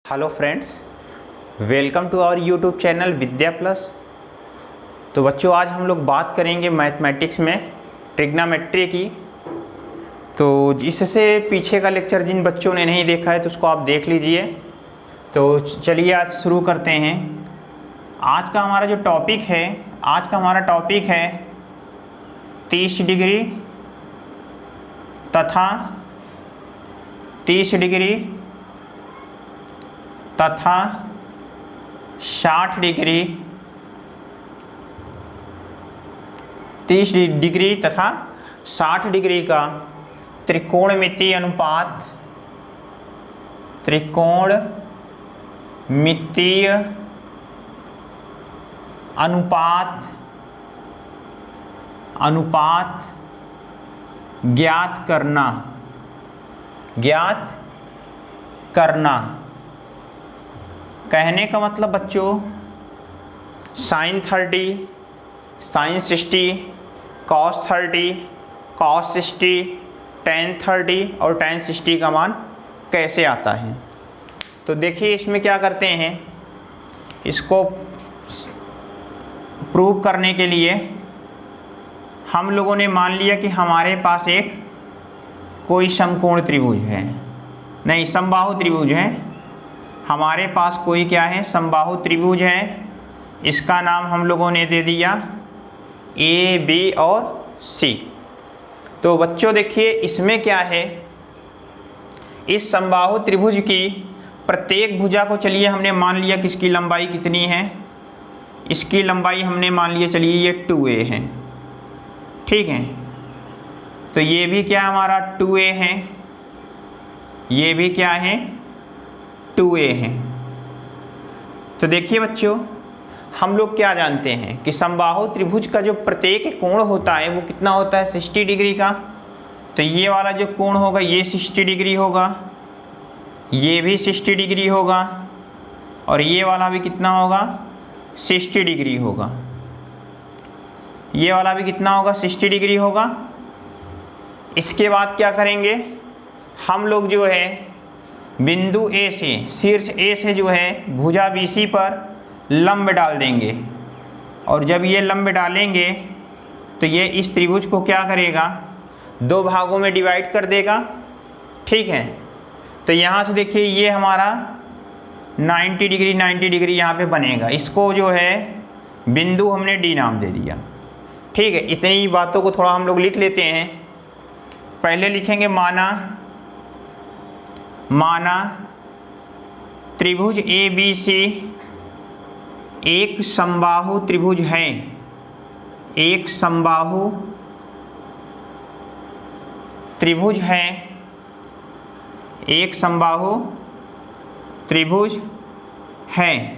Hello friends, welcome to our YouTube channel Vidya Plus. तो बच्चों, आज हम लोग बात करेंगे मैथमेटिक्स में ट्रिग्नोमेट्री की। तो इससे पीछे का लेक्चर जिन बच्चों ने नहीं देखा है तो उसको आप देख लीजिए। तो चलिए आज शुरू करते हैं। आज का हमारा जो टॉपिक है, आज का हमारा टॉपिक है 30 डिग्री तथा 30 डिग्री तथा 60 डिग्री, 30 डिग्री तथा 60 डिग्री का त्रिकोणमितीय अनुपात, त्रिकोणमितीय अनुपात ज्ञात करना। कहने का मतलब बच्चों, sin 30, sin 60, cos 30, cos 60, tan 30 और tan 60 का मान कैसे आता है। तो देखिए इसमें क्या करते हैं, इसको प्रूव करने के लिए हम लोगों ने मान लिया कि हमारे पास एक कोई समकोण त्रिभुज है, नहीं समबाहु त्रिभुज है। हमारे पास कोई क्या है, समबाहु त्रिभुज है। इसका नाम हम लोगों ने दे दिया ए, बी और सी। तो बच्चों देखिए इसमें क्या है, इस समबाहु त्रिभुज की प्रत्येक भुजा को चलिए हमने मान लिया कि इसकी लंबाई कितनी है। इसकी लंबाई हमने मान लिया, चलिए ये 2a है, ठीक है। तो ये भी क्या हमारा 2a है, ये भी क्या है 2a है। तो देखिए बच्चों, हम लोग क्या जानते हैं कि समबाहु त्रिभुज का जो प्रत्येक कोण होता है वो कितना होता है, 60 डिग्री का। तो ये वाला जो कोण होगा ये 60 डिग्री होगा, ये भी 60 डिग्री होगा और ये वाला भी कितना होगा, 60 डिग्री होगा। ये वाला भी कितना होगा, 60 डिग्री होगा। इसके बाद क्या करेंगे हम लोग, जो है बिंदु A से, शीर्ष A से जो है भुजा BC पर लंब डाल देंगे। और जब ये लंब डालेंगे तो ये इस त्रिभुज को क्या करेगा, दो भागों में डिवाइड कर देगा, ठीक है। तो यहाँ से देखिए ये हमारा 90 डिग्री यहाँ पे बनेगा। इसको जो है बिंदु हमने D नाम दे दिया, ठीक है। इतनी बातों को थोड़ा हम लोग लिख लेते हैं। पहले लिखेंगे माना त्रिभुज ABC एक समबाहु त्रिभुज है, एक समबाहु त्रिभुज है, एक समबाहु त्रिभुज है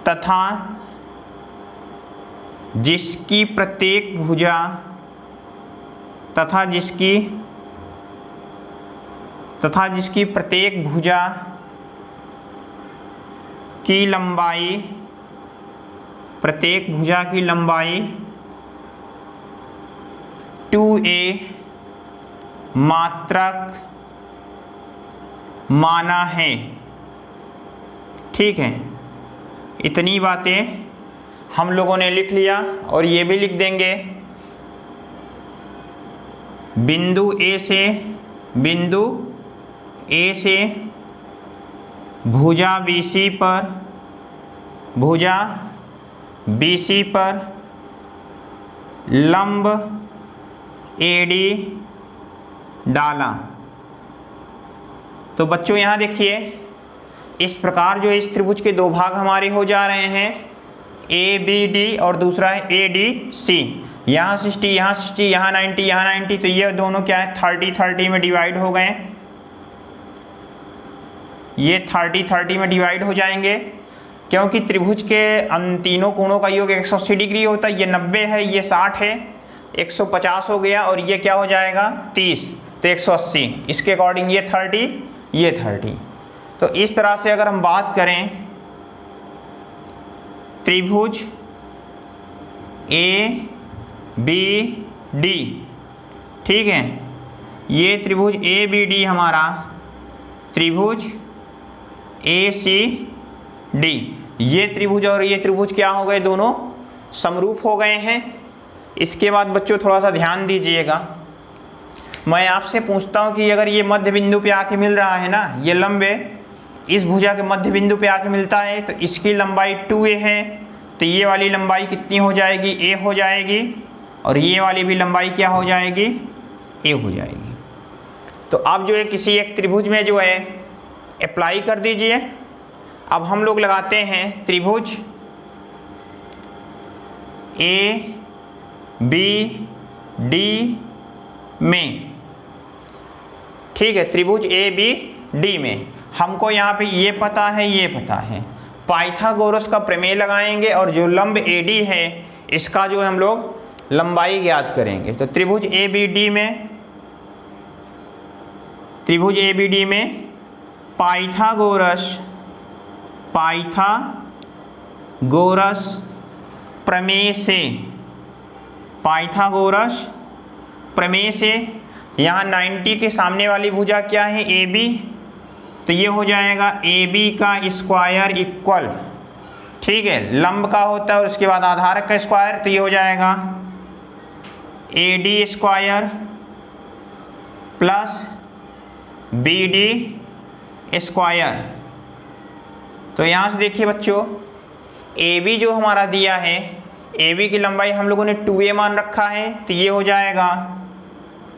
तथा जिसकी प्रत्येक भुजा तथा जिसकी प्रत्येक भुजा की लंबाई, प्रत्येक भुजा की लंबाई 2a मात्रक माना है, ठीक है। इतनी बातें हम लोगों ने लिख लिया और ये भी लिख देंगे बिंदु A से भुजा BC पर लंब AD डाला। तो बच्चों यहाँ देखिए इस प्रकार जो इस त्रिभुज के दो भाग हमारे हो जा रहे हैं, ABD और दूसरा है ADC। यहाँ 60, यहाँ 60, यहाँ 90, यहाँ 90। तो ये दोनों क्या है, 30 में डिवाइड हो गए। ये 30 में डिवाइड हो जाएंगे क्योंकि त्रिभुज के तीनों कोणों का योग 180 डिग्री होता है। ये 90 है, ये 60 है, 150 हो गया और ये क्या हो जाएगा 30, तो 180। इसके अकॉर्डिंग ये 30, ये 30। तो इस तरह से अगर हम बात करें त्रिभुज ABD, ठीक है। ये त्रिभुज ABD हमारा त्रिभुज ACD। ये त्रिभुज और ये त्रिभुज क्या हो गए, दोनों समरूप हो गए हैं। इसके बाद बच्चों थोड़ा सा ध्यान दीजिएगा, मैं आपसे पूछता हूं कि अगर ये मध्य बिंदु पे आके मिल रहा है ना, ये लंब इस भुजा के मध्य बिंदु पे आके मिलता है, तो इसकी लंबाई 2a है, तो ये वाली लंबाई कितनी हो जाएगी, a हो जाएगी, और ये वाली भी लंबाई क्या हो जाएगी, a हो जाएगी। तो आप जो है किसी एक त्रिभुज में जो है अप्लाई कर दीजिए। अब हम लोग लगाते हैं त्रिभुज ABD में, ठीक है, त्रिभुज ABD में हमको यहाँ पे ये पता है, ये पता है, पाइथागोरस का प्रमेय लगाएंगे और जो लंब AD है इसका जो हम लोग लंबाई ज्ञात करेंगे। तो त्रिभुज ABD में पाइथागोरस प्रमेय से यहाँ 90 के सामने वाली भुजा क्या है, AB, तो ये हो जाएगा AB का स्क्वायर इक्वल, ठीक है, लंब का होता है और उसके बाद आधारक का स्क्वायर, तो ये हो जाएगा AD square plus BD square. तो यहाँ से देखिए बच्चों, AB जो हमारा दिया है, AB की लंबाई हम लोगों ने 2a मान रखा है, तो ये हो जाएगा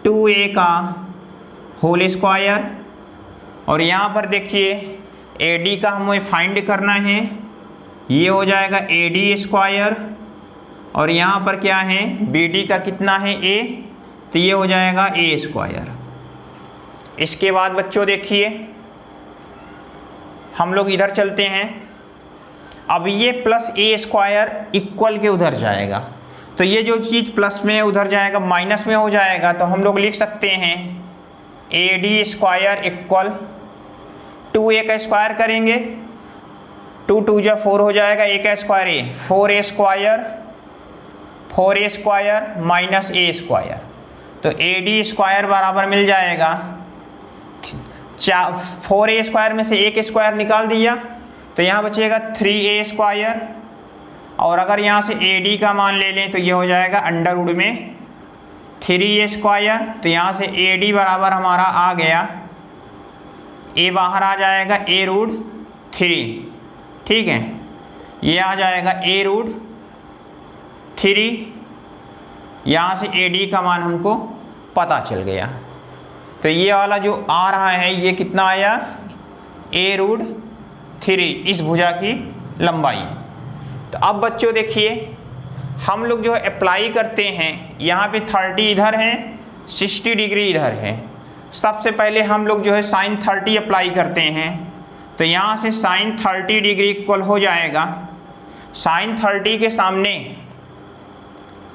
2a का होल स्क्वायर, और यहाँ पर देखिए AD का हमें फाइंड करना है, ये हो जाएगा AD स्क्वायर, और यहाँ पर क्या है, BD का कितना है, A, तो ये हो जाएगा A स्क्वायर। इसके बाद बच्चों देखिए हम लोग इधर चलते हैं, अब ये प्लस A स्क्वायर इक्वल के उधर जाएगा, तो ये जो चीज़ प्लस में उधर जाएगा माइनस में हो जाएगा, तो हम लोग लिख सकते हैं AD स्क्वायर इक्वल 2a का स्क्वायर करेंगे, 2 2 जा 4 हो जाएगा, a का square a, 4a square minus a square, तो AD स्क्वायर बराबर मिल जाएगा 4a स्क्वायर में से एक स्क्वायर निकाल दिया, तो यहाँ बचेगा 3a स्क्वायर, और अगर यहाँ से AD का मान ले लें तो ये हो जाएगा अंडर रूट में 3a स्क्वायर, तो यहाँ से AD बराबर हमारा आ गया, A बाहर आ जाएगा A रूट 3, ठीक है, ये आ जाएगा A रूट 3, यहाँ से AD का मान हमको पता चल गया, तो ये वाला जो आ रहा है ये कितना आया, A रूट 3 इस भुजा की लंबाई। तो अब बच्चों देखिए हम लोग जो है अप्लाई करते हैं, यहाँ पे 30 इधर है, 60 डिग्री इधर है, सबसे पहले हम लोग जो है साइन 30 अप्लाई करते हैं, तो यहाँ से साइन 30 डिग्री इक्वल हो जाएगा, साइन 30 के सामने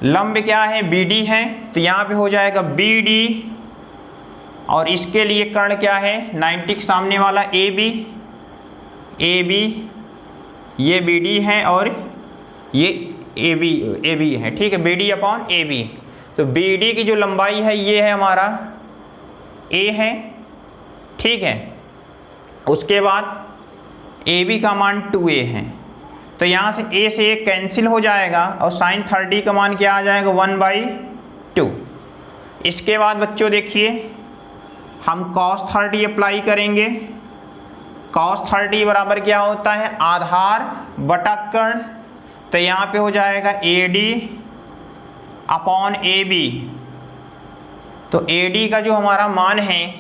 लंब क्या है, BD है, तो यहाँ पे हो जाएगा BD, और इसके लिए कर्ण क्या है, 90 के सामने वाला AB, ये BD है और ये AB है, ठीक है, BD अपॉन AB, तो BD की जो लंबाई है ये है हमारा A है, ठीक है, उसके बाद AB का मान 2a है, तो यहाँ से A से A कैंसिल हो जाएगा और साइन 30 का मान क्या आ जाएगा, 1/2। इसके बाद बच्चों देखिए हम cos 30 अप्लाई करेंगे, cos 30 बराबर क्या होता है, आधार बटा कर्ण, तो यहाँ पे हो जाएगा AD अपॉन AB, तो AD का जो हमारा मान है,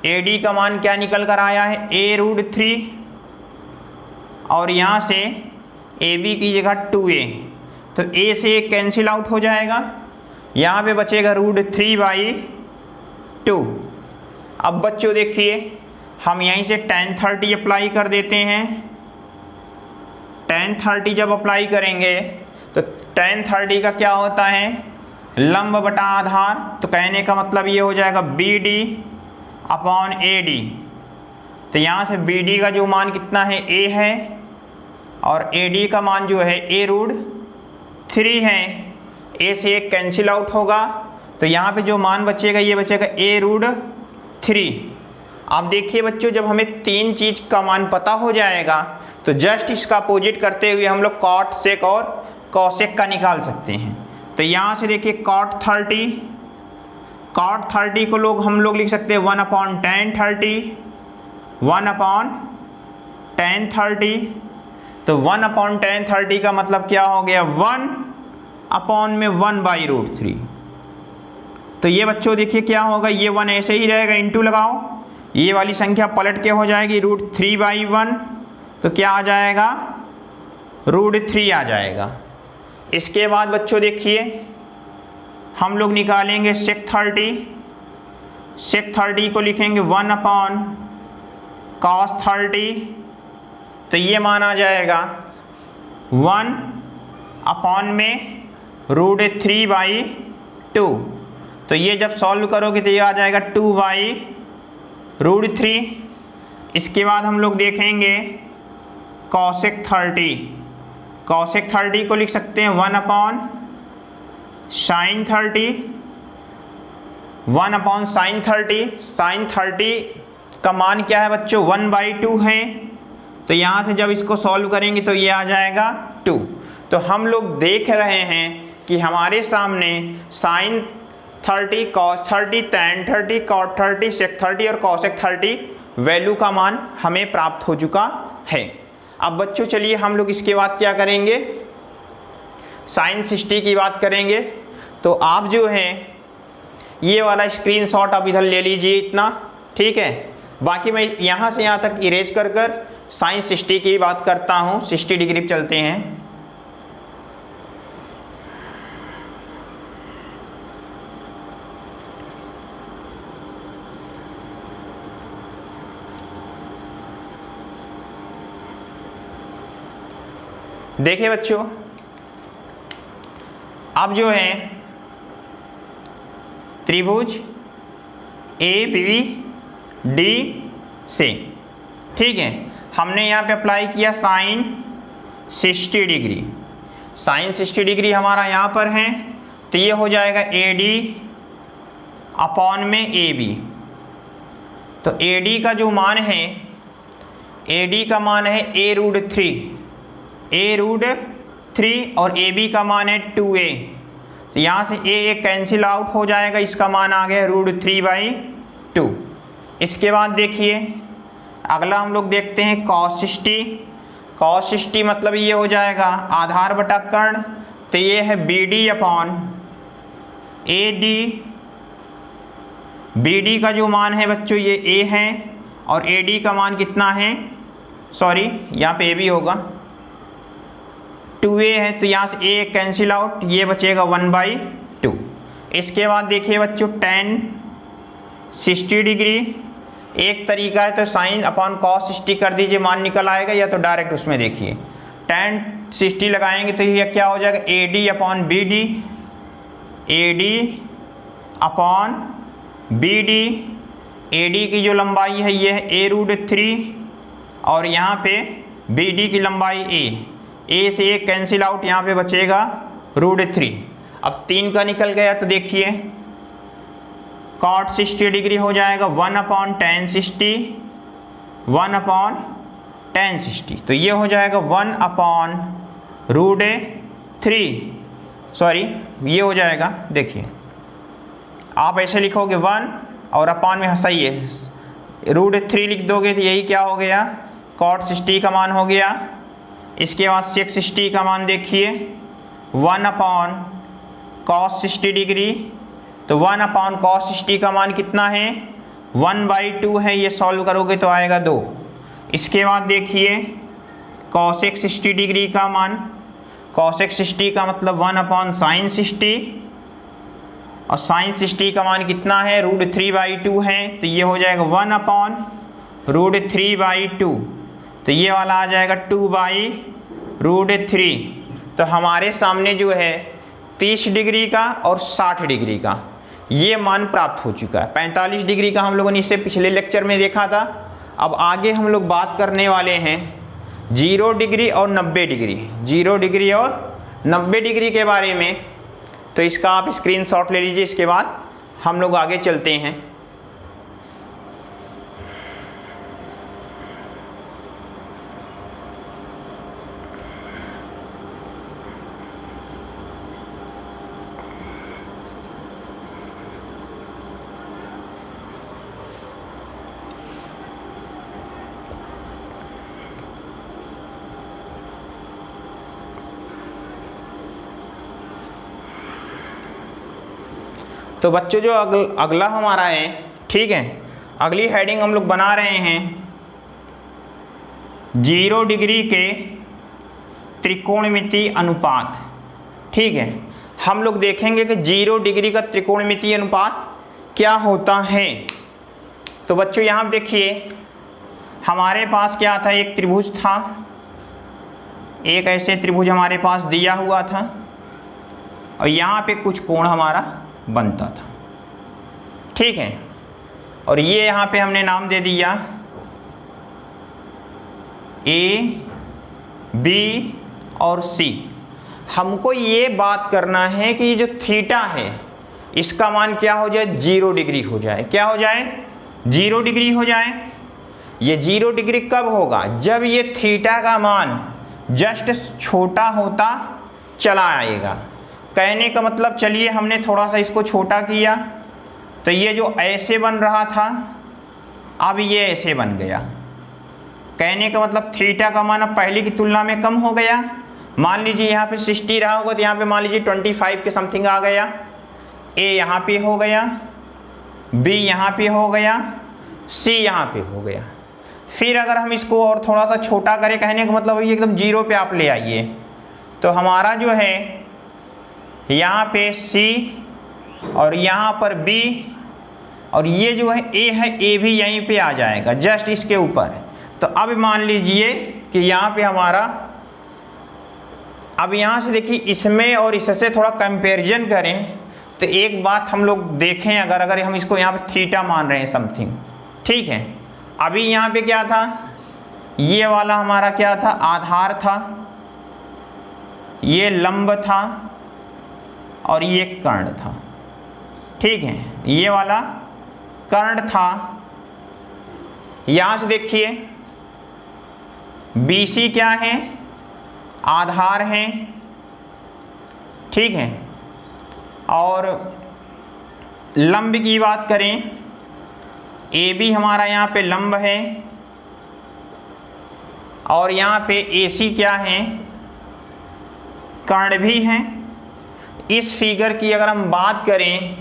AD का मान क्या निकल कर आया है, A रूट 3, और यहाँ से AB की जगह 2a, तो A से एक कैंसिल आउट हो जाएगा, यहाँ पे बचेगा रूट 3/2। अब बच्चों देखिए हम यहीं से tan 30 अप्लाई कर देते हैं, tan 30 जब अप्लाई करेंगे तो tan 30 का क्या होता है, लंब बटा आधार, तो कहने का मतलब ये हो जाएगा BD अपॉन AD, तो यहाँ से BD का जो मान कितना है, A है, और AD का मान जो है A रूट 3 है, A से एक कैंसिल आउट होगा, तो यहाँ पे जो मान बचेगा ये बचेगा A रूट 3। अब देखिए बच्चों, जब हमें तीन चीज का मान पता हो जाएगा तो जस्ट इसका अपोजिट करते हुए हम लोग कॉट सेक और कॉसेक का निकाल सकते हैं। तो यहाँ से देखिए कॉट 30 को हम लोग लिख सकते हैं 1/10 30, 1/10 30। तो 1/10 30 का मतलब क्या हो गया, 1/1/√3। तो ये बच्चों देखिए क्या होगा, ये 1 ऐसे ही रहेगा, इंटू लगाओ, ये वाली संख्या पलट के हो जाएगी √3/1, तो क्या आ जाएगा, √3 आ जाएगा। इसके बाद बच्चों देखिए हम लोग निकालेंगे सेक 30 को लिखेंगे 1/cos 30। तो ये मान आ जाएगा 1/√3/2। तो ये जब सॉल्व करोगे तो ये आ जाएगा 2/√3। इसके बाद हम लोग देखेंगे कॉसेक 30 को लिख सकते हैं 1/sin 30, 1/sin 30। sin 30 का मान क्या है बच्चों, 1/2 है। तो यहाँ से जब इसको सॉल्व करेंगे तो ये आ जाएगा 2। तो हम लोग देख रहे हैं कि हमारे सामने sin 30, cos 30, tan 30, cot 30, sec 30 और cosec 30 वैल्यू का मान हमें प्राप्त हो चुका है। अब बच्चों चलिए हम लोग इसके बाद क्या करेंगे, sin 60 की बात करेंगे। तो आप जो है ये वाला स्क्रीनशॉट आप इधर ले लीजिए इतना, ठीक है। बाकी मैं यहाँ से यहाँ तक इरेज कर sin 60 की बात करता हूँ। 60 डिग्री चलते हैं। देखिए बच्चों, अब जो है त्रिभुज ABD से, ठीक है, हमने यहाँ पे अप्लाई किया sin 60 डिग्री। sin 60 डिग्री हमारा यहाँ पर है, तो ये हो जाएगा AD/AB। तो AD का जो मान है, AD का मान है A√3 और AB का मान है 2A। तो यहाँ से A कैंसिल आउट हो जाएगा, इसका मान आ गया √3/2। इसके बाद देखिए अगला हम लोग देखते हैं cos 60। cos 60 मतलब ये हो जाएगा आधार बटा कर्ण। तो ये है BD/AD। BD का जो मान है बच्चों ये A है और AD का मान कितना है, सॉरी यहाँ पे AB होगा, 2A है। तो यहाँ से A कैंसिल आउट, ये बचेगा 1/2। इसके बाद देखिए बच्चों tan 60 डिग्री, एक तरीका है तो sin/cos 60 कर दीजिए, मान निकल आएगा, या तो डायरेक्ट उसमें देखिए tan 60 लगाएंगे तो ये क्या हो जाएगा AD/BD। AD/BD, AD की जो लंबाई है ये है A√3 और यहाँ पे BD की लंबाई A से एक कैंसिल आउट, यहाँ पे बचेगा √3। अब 3 का निकल गया तो देखिए cot 60 डिग्री हो जाएगा 1/tan 60, 1/tan 60। तो ये हो जाएगा 1/√3, सॉरी ये हो जाएगा, देखिए आप ऐसे लिखोगे 1 और अपॉन में सही है, √3 लिख दोगे तो यही क्या हो गया, cot 60 का मान हो गया। इसके बाद sec 60 का मान देखिए 1/cos 60 डिग्री। तो 1/cos 60 का मान कितना है, 1/2 है, ये सॉल्व करोगे तो आएगा 2। इसके बाद देखिए cosec 60 डिग्री का मान, cosec 60 का मतलब 1/sin 60 और sin 60 का मान कितना है, √3/2 है। तो ये हो जाएगा 1/√3/2। तो ये वाला आ जाएगा 2/√3। तो हमारे सामने जो है 30 डिग्री का और 60 डिग्री का ये मान प्राप्त हो चुका है। 45 डिग्री का हम लोगों ने इससे पिछले लेक्चर में देखा था। अब आगे हम लोग बात करने वाले हैं 0 डिग्री और 90 डिग्री, 0 डिग्री और 90 डिग्री के बारे में। तो इसका आप स्क्रीनशॉट ले लीजिए, इसके बाद हम लोग आगे चलते हैं। तो बच्चों जो अगला हमारा है, ठीक है, अगली हेडिंग हम लोग बना रहे हैं 0 डिग्री के त्रिकोणमितीय अनुपात। ठीक है, हम लोग देखेंगे कि 0 डिग्री का त्रिकोणमितीय अनुपात क्या होता है। तो बच्चों यहाँ देखिए, हमारे पास क्या था, एक त्रिभुज था, एक ऐसे त्रिभुज हमारे पास दिया हुआ था और यहाँ पे कुछ कोण हमारा बनता था। ठीक है, और ये यहाँ पे हमने नाम दे दिया ए, बी और सी। हमको ये बात करना है कि ये जो थीटा है इसका मान क्या हो जाए, 0 डिग्री हो जाए। क्या हो जाए, 0 डिग्री हो जाए। ये 0 डिग्री कब होगा, जब ये थीटा का मान जस्ट छोटा होता चला आएगा। कहने का मतलब, चलिए हमने थोड़ा सा इसको छोटा किया तो ये जो ऐसे बन रहा था अब ये ऐसे बन गया। कहने का मतलब थीटा का मान अब पहले की तुलना में कम हो गया। मान लीजिए यहाँ पे 60 रहा होगा तो यहाँ पे मान लीजिए 25 के समथिंग आ गया। ए यहाँ पे हो गया, बी यहाँ पे हो गया, सी यहाँ पे हो गया। फिर अगर हम इसको और थोड़ा सा छोटा करें, कहने का मतलब ये एकदम 0 पे आप ले आइए, तो हमारा जो है यहाँ पे सी और यहाँ पर बी और ये जो है ए भी यहीं पे आ जाएगा जस्ट इसके ऊपर। तो अब मान लीजिए कि यहाँ पे हमारा, अब यहाँ से देखिए इसमें और इससे थोड़ा कंपैरिजन करें तो एक बात हम लोग देखें, अगर हम इसको यहाँ पे थीटा मान रहे हैं समथिंग, ठीक है, अभी यहाँ पे क्या था, ये वाला हमारा क्या था, आधार था, ये लंब था और ये कर्ण था। ठीक है, ये वाला कर्ण था। यहां से देखिए BC क्या है, आधार है। ठीक है, और लंब की बात करें, AB हमारा यहाँ पे लंब है और यहाँ पे AC क्या है, कर्ण भी है। इस फिगर की अगर हम बात करें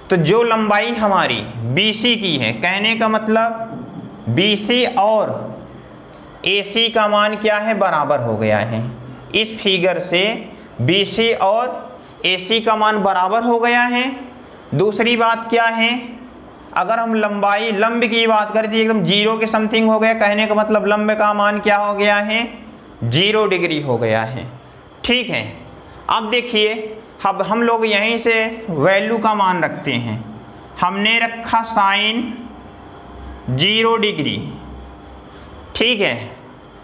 तो जो लंबाई हमारी BC की है, कहने का मतलब BC और AC का मान क्या है, बराबर हो गया है। इस फिगर से BC और AC का मान बराबर हो गया है। दूसरी बात क्या है, अगर हम लंब की बात करें तो एकदम 0 के समथिंग हो गया। कहने का मतलब लंब का मान क्या हो गया है, 0 डिग्री हो गया है। ठीक है, अब देखिए, अब हम लोग यहीं से वैल्यू का मान रखते हैं। हमने रखा साइन 0 डिग्री। ठीक है,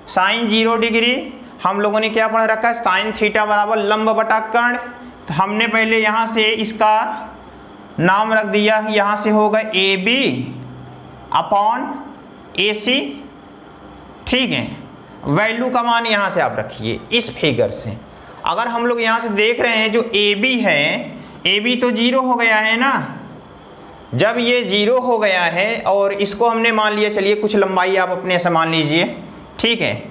साइन 0 डिग्री हम लोगों ने क्या पढ़ रखा है, साइन थीटा बराबर लंब बटा कर्ण। तो हमने पहले यहाँ से इसका नाम रख दिया, यहाँ से होगा AB अपॉन AC। ठीक है, वैल्यू का मान यहाँ से आप रखिए इस फिगर से। अगर हम लोग यहाँ से देख रहे हैं जो AB है, AB तो 0 हो गया है ना। जब ये 0 हो गया है और इसको हमने मान लिया, चलिए कुछ लंबाई आप अपने से मान लीजिए। ठीक है,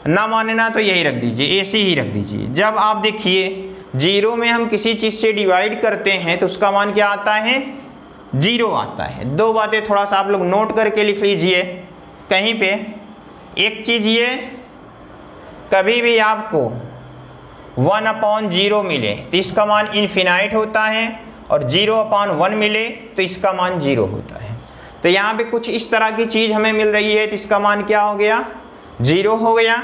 ना माने ना तो यही रख दीजिए, AC ही रख दीजिए। जब आप देखिए 0 में हम किसी चीज़ से डिवाइड करते हैं तो उसका मान क्या आता है, 0 आता है। दो बातें थोड़ा सा आप लोग नोट करके लिख लीजिए कहीं पे। एक चीज़ ये, कभी भी आपको 1/0 मिले तो इसका मान इनफिनाइट होता है और 0/1 मिले तो इसका मान 0 होता है। तो यहाँ पे कुछ इस तरह की चीज़ हमें मिल रही है तो इसका मान क्या हो गया, 0 हो गया।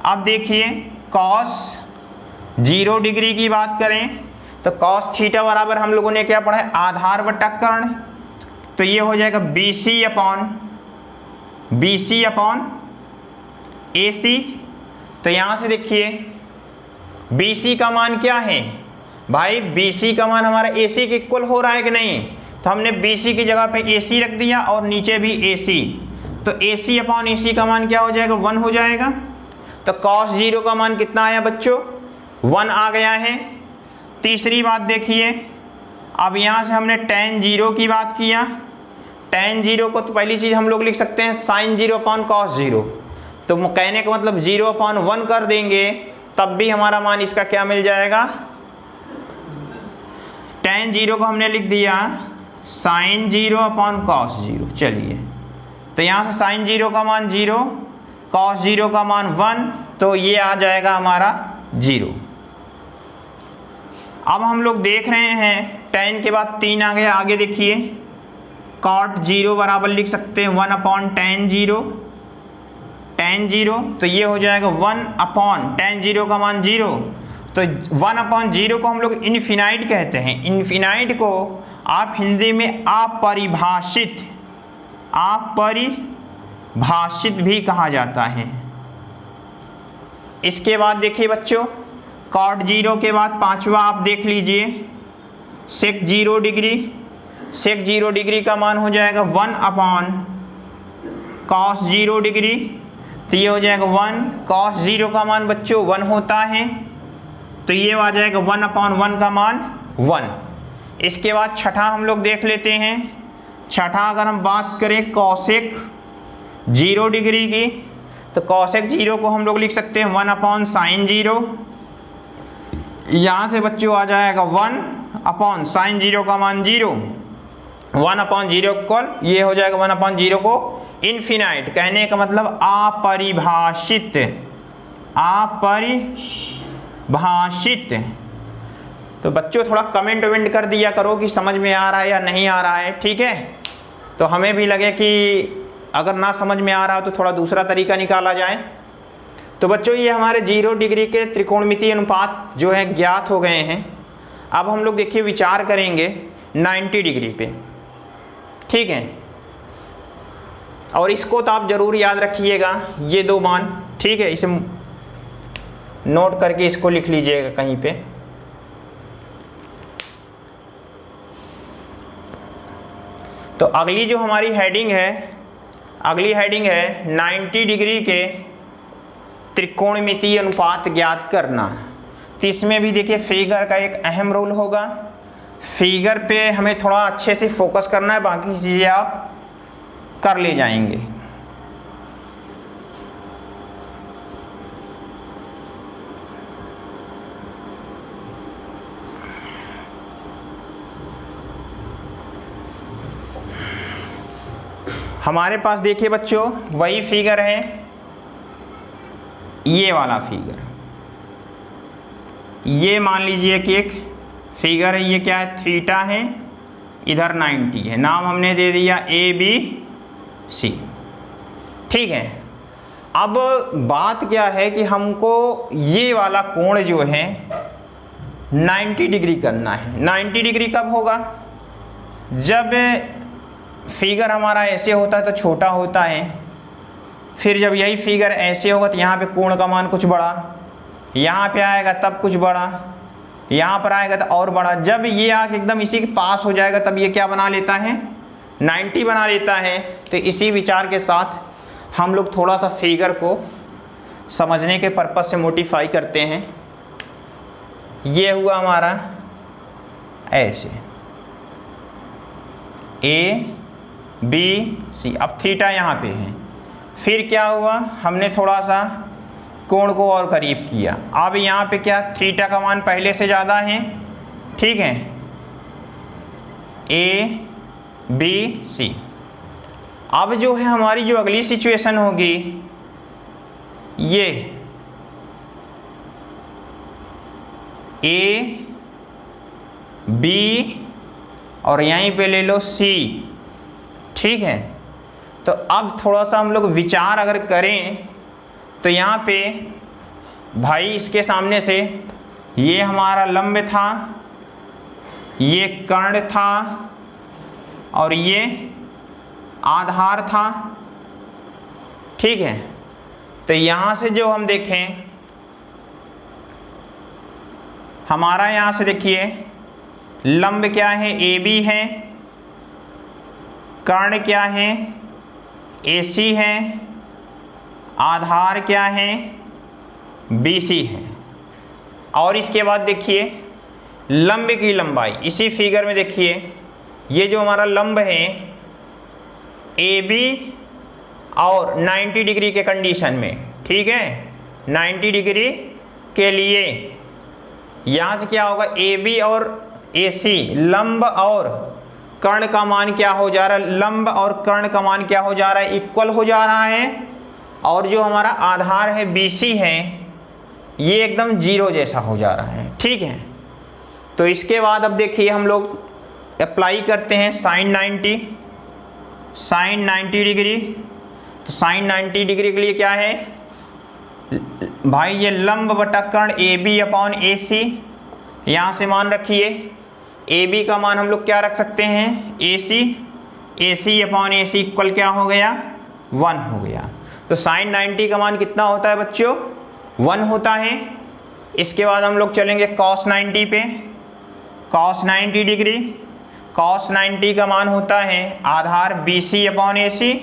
अब देखिए कॉस 0 डिग्री की बात करें तो कॉस थीटा बराबर हम लोगों ने क्या पढ़ा है, आधार बटा कर्ण। तो ये हो जाएगा BC अपॉन AC। तो यहाँ से देखिए BC का मान क्या है भाई, BC का मान हमारा AC के इक्वल हो रहा है कि नहीं। तो हमने BC की जगह पे AC रख दिया और नीचे भी AC। तो AC अपॉन AC का मान क्या हो जाएगा, 1 हो जाएगा। तो cos 0 का मान कितना आया बच्चों, 1 आ गया है। तीसरी बात देखिए, अब यहाँ से हमने tan 0 की बात किया। tan 0 को तो पहली चीज़ हम लोग लिख सकते हैं sin 0 अपॉन cos 0। तो कहने का मतलब 0/1 कर देंगे तब भी हमारा मान इसका क्या मिल जाएगा, tan 0 को हमने लिख दिया sin 0 अपॉन cos 0। चलिए, तो यहाँ से sin 0 का मान 0, cos 0 का मान 1, तो ये आ जाएगा हमारा 0। अब हम लोग देख रहे हैं tan के बाद 3 आ गया। आगे देखिए, cot 0 बराबर लिख सकते हैं 1 अपॉन tan 0, tan 0, तो ये हो जाएगा 1 अपॉन tan 0 का मान 0, तो 1 अपॉन 0 को हम लोग इनफिनाइट कहते हैं। इनफिनाइट को आप हिंदी में अपरिभाषित भी कहा जाता है। इसके बाद देखिए बच्चों, cot 0 के बाद पांचवा आप देख लीजिए sec 0 डिग्री। sec 0 डिग्री का मान हो जाएगा 1 अपॉन cos 0 डिग्री, तो ये हो जाएगा 1। cos 0 का मान बच्चों 1 होता है, तो ये आ जाएगा 1 अपॉन 1 का मान 1। इसके बाद छठा हम लोग देख लेते हैं। छठा अगर हम बात करें cosec 0 डिग्री की, तो cosec 0 को हम लोग लिख सकते हैं 1 अपॉन sin 0। यहाँ से बच्चों आ जाएगा 1 अपॉन sin 0 का मान 0, 1 अपॉन 0 इक्वल ये हो जाएगा 1 अपॉन 0 को इनफिनाइट, कहने का मतलब अपरिभाषित। तो बच्चों थोड़ा कमेंट वमेंट कर दिया करो कि समझ में आ रहा है या नहीं आ रहा है, ठीक है? तो हमें भी लगे कि अगर ना समझ में आ रहा हो तो थोड़ा दूसरा तरीका निकाला जाए। तो बच्चों ये हमारे 0 डिग्री के त्रिकोणमितीय अनुपात जो है ज्ञात हो गए हैं। अब हम लोग देखिए विचार करेंगे 90 डिग्री पे, ठीक है? और इसको तो आप जरूर याद रखिएगा, ये दो मान, ठीक है? इसे नोट करके इसको लिख लीजिएगा कहीं पे। तो अगली जो हमारी हेडिंग है, अगली हेडिंग है 90 डिग्री के त्रिकोणमितीय अनुपात ज्ञात करना। तो इसमें भी देखिए फिगर का एक अहम रोल होगा। फिगर पे हमें थोड़ा अच्छे से फोकस करना है, बाकी चीज़ें आप कर ले जाएंगे। हमारे पास देखिए बच्चों वही फिगर है, ये वाला फिगर। ये मान लीजिए कि एक फिगर है, ये क्या है, थीटा है, इधर 90 है। नाम हमने दे दिया ABC, ठीक है? अब बात क्या है कि हमको ये वाला कोण जो है 90 डिग्री करना है। 90 डिग्री कब होगा? जब फिगर हमारा ऐसे होता है तो छोटा होता है, फिर जब यही फिगर ऐसे होगा तो यहाँ पे कोण का मान कुछ बड़ा, यहाँ पे आएगा तब कुछ बड़ा, यहाँ पर आएगा तो और बड़ा। जब ये आके एकदम इसी के पास हो जाएगा तब ये क्या बना लेता है, 90 बना लेता है। तो इसी विचार के साथ हम लोग थोड़ा सा फिगर को समझने के पर्पज से मोडिफाई करते हैं। ये हुआ हमारा ऐसे ABC, अब थीटा यहाँ पे है। फिर क्या हुआ, हमने थोड़ा सा कोण को और करीब किया। अब यहाँ पे क्या, थीटा का मान पहले से ज़्यादा है, ठीक है? ABC। अब जो है हमारी जो अगली सिचुएशन होगी, ये AB और यहीं पे ले लो C, ठीक है? तो अब थोड़ा सा हम लोग विचार अगर करें तो यहाँ पे भाई इसके सामने से ये हमारा लंब था, ये कर्ण था और ये आधार था, ठीक है? तो यहाँ से जो हम देखें, हमारा यहाँ से देखिए लंब क्या है, AB है, कर्ण क्या है, AC है, आधार क्या है, BC है। और इसके बाद देखिए लंब की लंबाई, इसी फिगर में देखिए ये जो हमारा लंब है AB और 90 डिग्री के कंडीशन में, ठीक है? 90 डिग्री के लिए यहाँ से क्या होगा, AB और AC, लंब और कर्ण का मान क्या हो जा रहा है, लंब और कर्ण का मान क्या हो जा रहा है, इक्वल हो जा रहा है। और जो हमारा आधार है BC है ये एकदम जीरो जैसा हो जा रहा है। ठीक है, तो इसके बाद अब देखिए हम लोग अप्लाई करते हैं साइन 90 डिग्री। तो साइन 90 डिग्री के लिए क्या है भाई, ये लंब बटा कर्ण AB अपॉन AC, यहाँ से मान रखिए AB का मान हम लोग क्या रख सकते हैं AC अपॉन AC इक्वल क्या हो गया 1 हो गया। तो साइन 90 का मान कितना होता है बच्चों 1 होता है। इसके बाद हम लोग चलेंगे कॉस 90 पे, कॉस 90 डिग्री, कॉस 90 का मान होता है आधार BC अपॉन AC,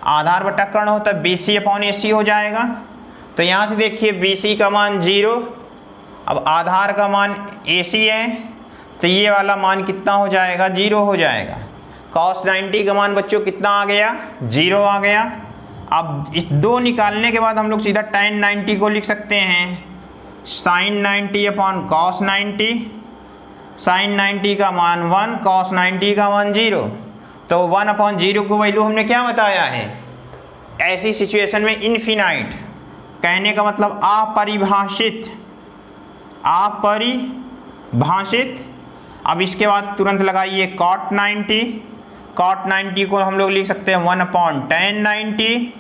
आधार बटा कर्ण होता है BC अपॉन AC हो जाएगा। तो यहाँ से देखिए BC का मान 0, अब आधार का मान AC है तो ये वाला मान कितना हो जाएगा 0 हो जाएगा। cos 90 का मान बच्चों कितना आ गया 0 आ गया। अब इस दो निकालने के बाद हम लोग सीधा tan 90 को लिख सकते हैं sin 90 अपॉन cos 90, sin 90 का मान 1, cos 90 का मान 0। तो 1 अपॉन 0 को वैल्यू हमने क्या बताया है, ऐसी सिचुएशन में इनफिनाइट, कहने का मतलब अपरिभाषित। अब इसके बाद तुरंत लगाइए cot 90, cot 90 को हम लोग लिख सकते हैं 1 अपॉन tan 90,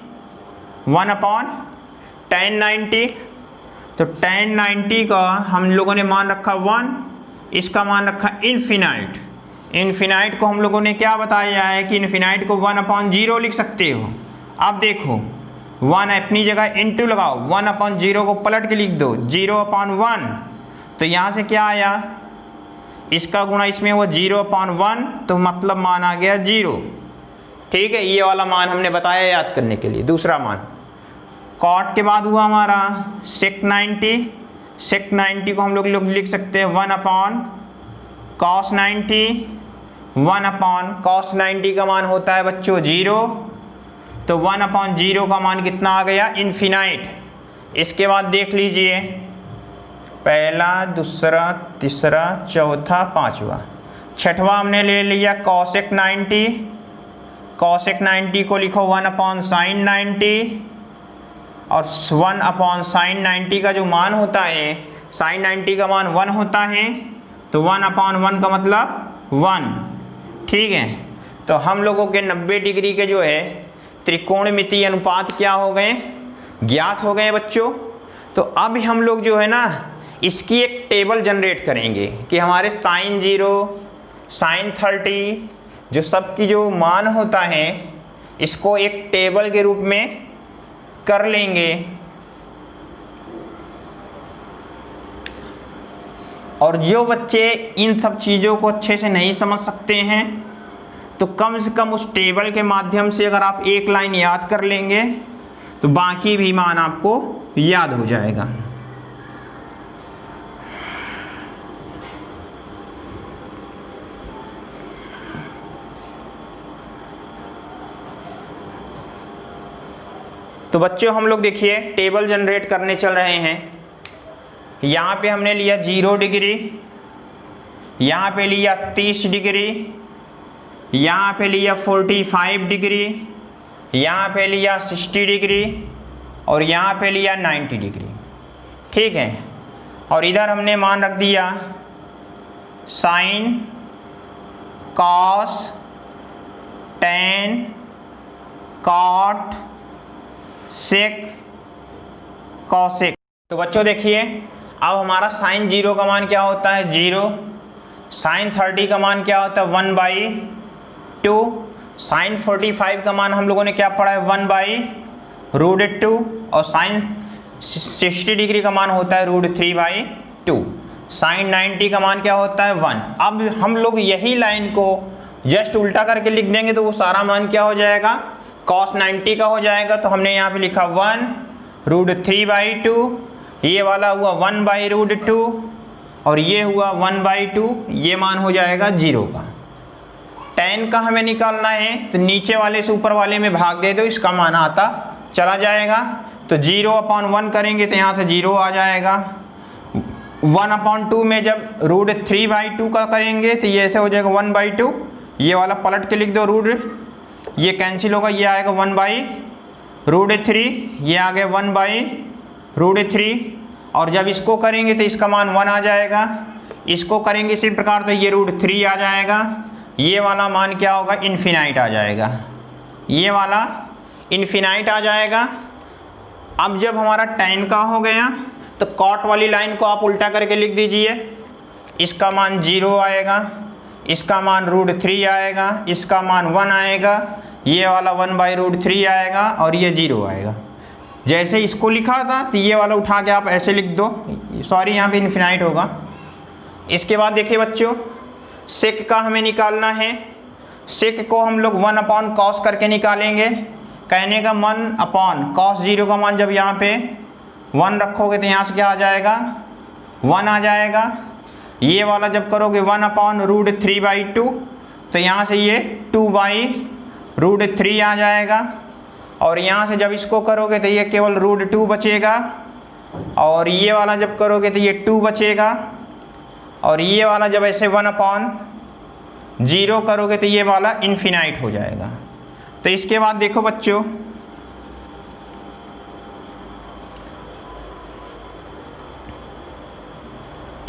1 अपॉन tan 90। तो tan 90 का हम लोगों ने मान रखा 1, इसका मान रखा इनफिनाइट। इनफिनाइट को हम लोगों ने क्या बताया है कि इनफिनाइट को 1 अपॉन 0 लिख सकते हो। अब देखो 1 अपनी जगह इंटू लगाओ, 1 अपॉन 0 को पलट के लिख दो 0 अपॉन 1। तो यहाँ से क्या आया, इसका गुणा इसमें वो 0 अपॉन 1, तो मतलब मान आ गया 0। ठीक है, ये वाला मान हमने बताया याद करने के लिए। दूसरा मान कॉट के बाद हुआ हमारा सेक 90, सेक 90 को हम लोग लिख सकते हैं 1 अपॉन कॉस 90, 1 अपॉन कॉस 90 का मान होता है बच्चों 0, तो 1 अपॉन 0 का मान कितना आ गया इनफिनाइट। इसके बाद देख लीजिए पहला, दूसरा, तीसरा, चौथा, पांचवा, छठवां हमने ले लिया कॉसेक 90, कॉसेक 90 को लिखो 1 अपॉन साइन 90, और 1 अपॉन साइन 90 का जो मान होता है, साइन 90 का मान 1 होता है, तो 1 अपॉन 1 का मतलब 1। ठीक है, तो हम लोगों के 90 डिग्री के जो है त्रिकोणमितीय अनुपात क्या हो गए, ज्ञात हो गए बच्चों। तो अब हम लोग जो है ना इसकी एक टेबल जनरेट करेंगे कि हमारे साइन 0, साइन 30 जो सबकी जो मान होता है इसको एक टेबल के रूप में कर लेंगे। और जो बच्चे इन सब चीज़ों को अच्छे से नहीं समझ सकते हैं तो कम से कम उस टेबल के माध्यम से अगर आप एक लाइन याद कर लेंगे तो बाकी भी मान आपको याद हो जाएगा। तो बच्चों हम लोग देखिए टेबल जनरेट करने चल रहे हैं। यहाँ पे हमने लिया 0 डिग्री, यहाँ पे लिया 30 डिग्री, यहाँ पे लिया 45 डिग्री, यहाँ पे लिया 60 डिग्री और यहाँ पे लिया 90 डिग्री। ठीक है, और इधर हमने मान रख दिया साइन, कॉस, टेन, कॉट, सेक, कॉसेक। तो बच्चों देखिए अब हमारा साइन 0 का मान क्या होता है 0, साइन 30 का मान क्या होता है 1/2, साइन 45 का मान हम लोगों ने क्या पढ़ा है 1/√2 और साइन 60 डिग्री का मान होता है √3/2, साइन 90 का मान क्या होता है 1। अब हम लोग यही लाइन को जस्ट उल्टा करके लिख देंगे तो वो सारा मान क्या हो जाएगा cos 90 का हो जाएगा। तो हमने यहाँ पे लिखा 1√3/2, ये वाला हुआ 1/√2 और ये हुआ 1/2, ये मान हो जाएगा 0 का। tan का हमें निकालना है तो नीचे वाले से ऊपर वाले में भाग दे दो, इसका मान आता चला जाएगा। तो 0/1 करेंगे तो यहाँ से 0 आ जाएगा, 1/2 में जब √3/2 का करेंगे तो ये ऐसे हो जाएगा 1/2, ये वाला पलट के लिख दो रूट, ये कैंसिल होगा, ये आएगा 1/√3, ये आ गया 1/√3, और जब इसको करेंगे तो इसका मान 1 आ जाएगा, इसको करेंगे इसी प्रकार तो ये √3 आ जाएगा, ये वाला मान क्या होगा, इन्फिनाइट आ जाएगा, ये वाला इन्फिनाइट आ जाएगा। अब जब हमारा tan का हो गया तो cot वाली लाइन को आप उल्टा करके लिख दीजिए, इसका मान 0 आएगा, इसका मान √3 आएगा, इसका मान 1 आएगा, ये वाला 1/√3 आएगा और ये 0 आएगा। जैसे इसको लिखा था तो ये वाला उठा के आप ऐसे लिख दो, सॉरी यहाँ पे इन्फिनाइट होगा। इसके बाद देखिए बच्चों, सेक का हमें निकालना है, सेक को हम लोग 1/cos करके निकालेंगे। कहने का 1/cos 0 का मान जब यहाँ पे 1 रखोगे तो यहाँ से क्या आ जाएगा, 1 आ जाएगा। ये वाला जब करोगे 1/√3/2 तो यहाँ से ये 2/√3 आ जाएगा, और यहाँ से जब इसको करोगे तो ये केवल √2 बचेगा, और ये वाला जब करोगे तो ये 2 बचेगा, और ये वाला जब ऐसे 1/0 करोगे तो ये वाला इन्फिनाइट हो जाएगा। तो इसके बाद देखो बच्चों,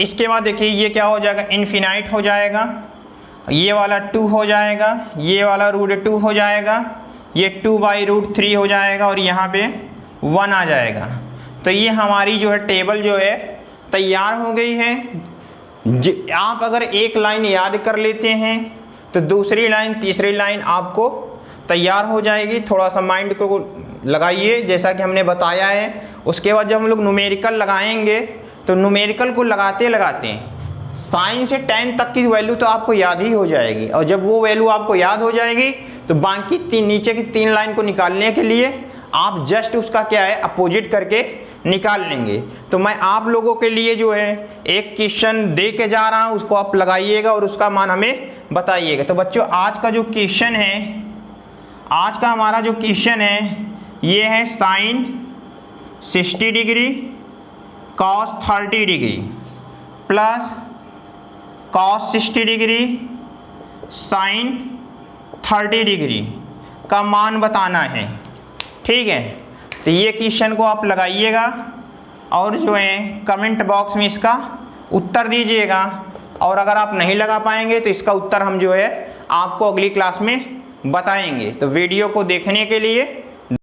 इसके बाद देखिए ये क्या हो जाएगा, इन्फिनाइट हो जाएगा, ये वाला 2 हो जाएगा, ये वाला √2 हो जाएगा, ये 2/√3 हो जाएगा, और यहाँ पे 1 आ जाएगा। तो ये हमारी जो है टेबल जो है तैयार हो गई है। आप अगर एक लाइन याद कर लेते हैं तो दूसरी लाइन तीसरी लाइन आपको तैयार हो जाएगी। थोड़ा सा माइंड को लगाइए जैसा कि हमने बताया है। उसके बाद जब हम लोग न्यूमेरिकल लगाएंगे तो न्यूमेरिकल को लगाते लगाते साइन से tan तक की वैल्यू तो आपको याद ही हो जाएगी, और जब वो वैल्यू आपको याद हो जाएगी तो बाकी नीचे की 3 लाइन को निकालने के लिए आप जस्ट उसका क्या है, अपोजिट करके निकाल लेंगे। तो मैं आप लोगों के लिए जो है एक क्वेश्चन दे के जा रहा हूँ, उसको आप लगाइएगा और उसका मान हमें बताइएगा। तो बच्चों आज का जो क्वेश्चन है, आज का हमारा जो क्वेश्चन है ये है sine 60 degree cos 30 degree plus cos 60 degree sine 30 degree का मान बताना है। ठीक है, तो ये क्वेश्चन को आप लगाइएगा और जो है कमेंट बॉक्स में इसका उत्तर दीजिएगा, और अगर आप नहीं लगा पाएंगे तो इसका उत्तर हम जो है आपको अगली क्लास में बताएंगे। तो वीडियो को देखने के लिए